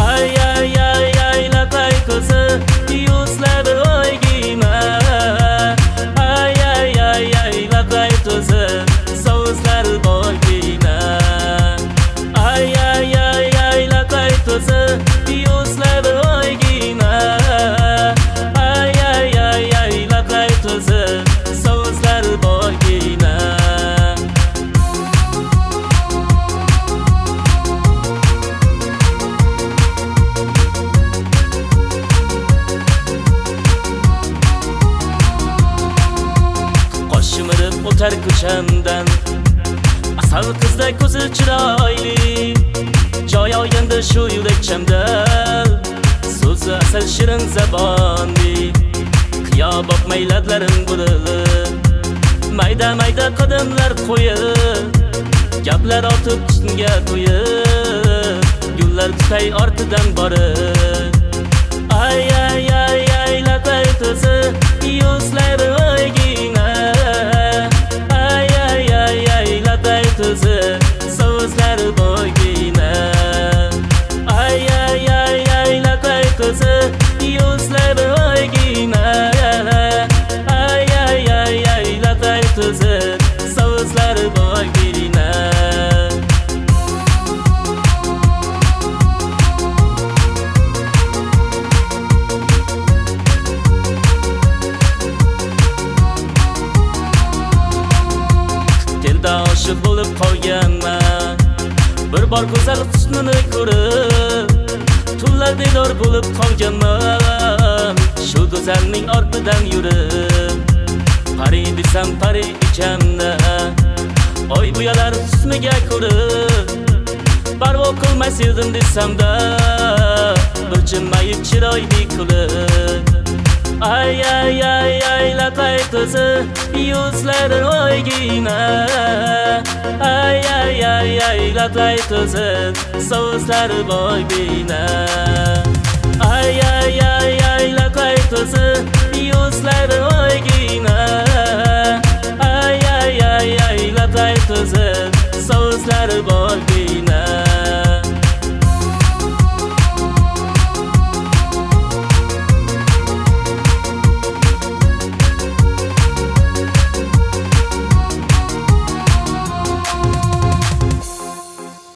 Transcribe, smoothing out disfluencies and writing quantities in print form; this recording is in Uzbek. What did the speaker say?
Ay ay ay ay latay ko'zi yuzlari o'ygina. Ay ay ay ay latay ko'zi so'zlari bo'ygina. Ay ay ay ay latay ko'zi yuzlari o'ygina. Ay ay ay ay latay ko'zi so'zlari bo'ygina. Qo'shmirib o'tar ko'chamdan asal qizday ko'zi chiroyli, joy olganda shu yurakchamda so'zi asal shirin zabonli. Qiyo boqmay lablarim burilib, mayda mayda qadamlar qo'yib, gaplar otib ustimga to'yib, gullar tutay ortidan borib. Ay ay ay ay latay ko'zi yuzlari o'ygina. Ay ay ay ay latay ko'zi so'zlari bo'ygina. Ay ay ay ay latay ko'zi yuzlari o'ygina. Ay ay ay ay latay ko'zi so'zlari bo'ygina. Telda oshiq bo'lib qolganman, bir bor go'zal husnini ko'rib, tunlar bedor bo'lib qolganman, shu go'zalning ortidan yurib. Pari desam pari ekanna, oy buyalar husniga ko'rib, parvo qilmay sevdim desamda, bir jilmayib chiroyli kulib. Ay ay ay ay latay ko'zi yuzlari o'ygina. Ay ay ay ay latay ko'zi so'zlari bo'ygina. Ay ay ay ay latay ko'zi yuzlari o'ygina. Ay ay ay ay latay ko'zi so'zlari bo'ygina.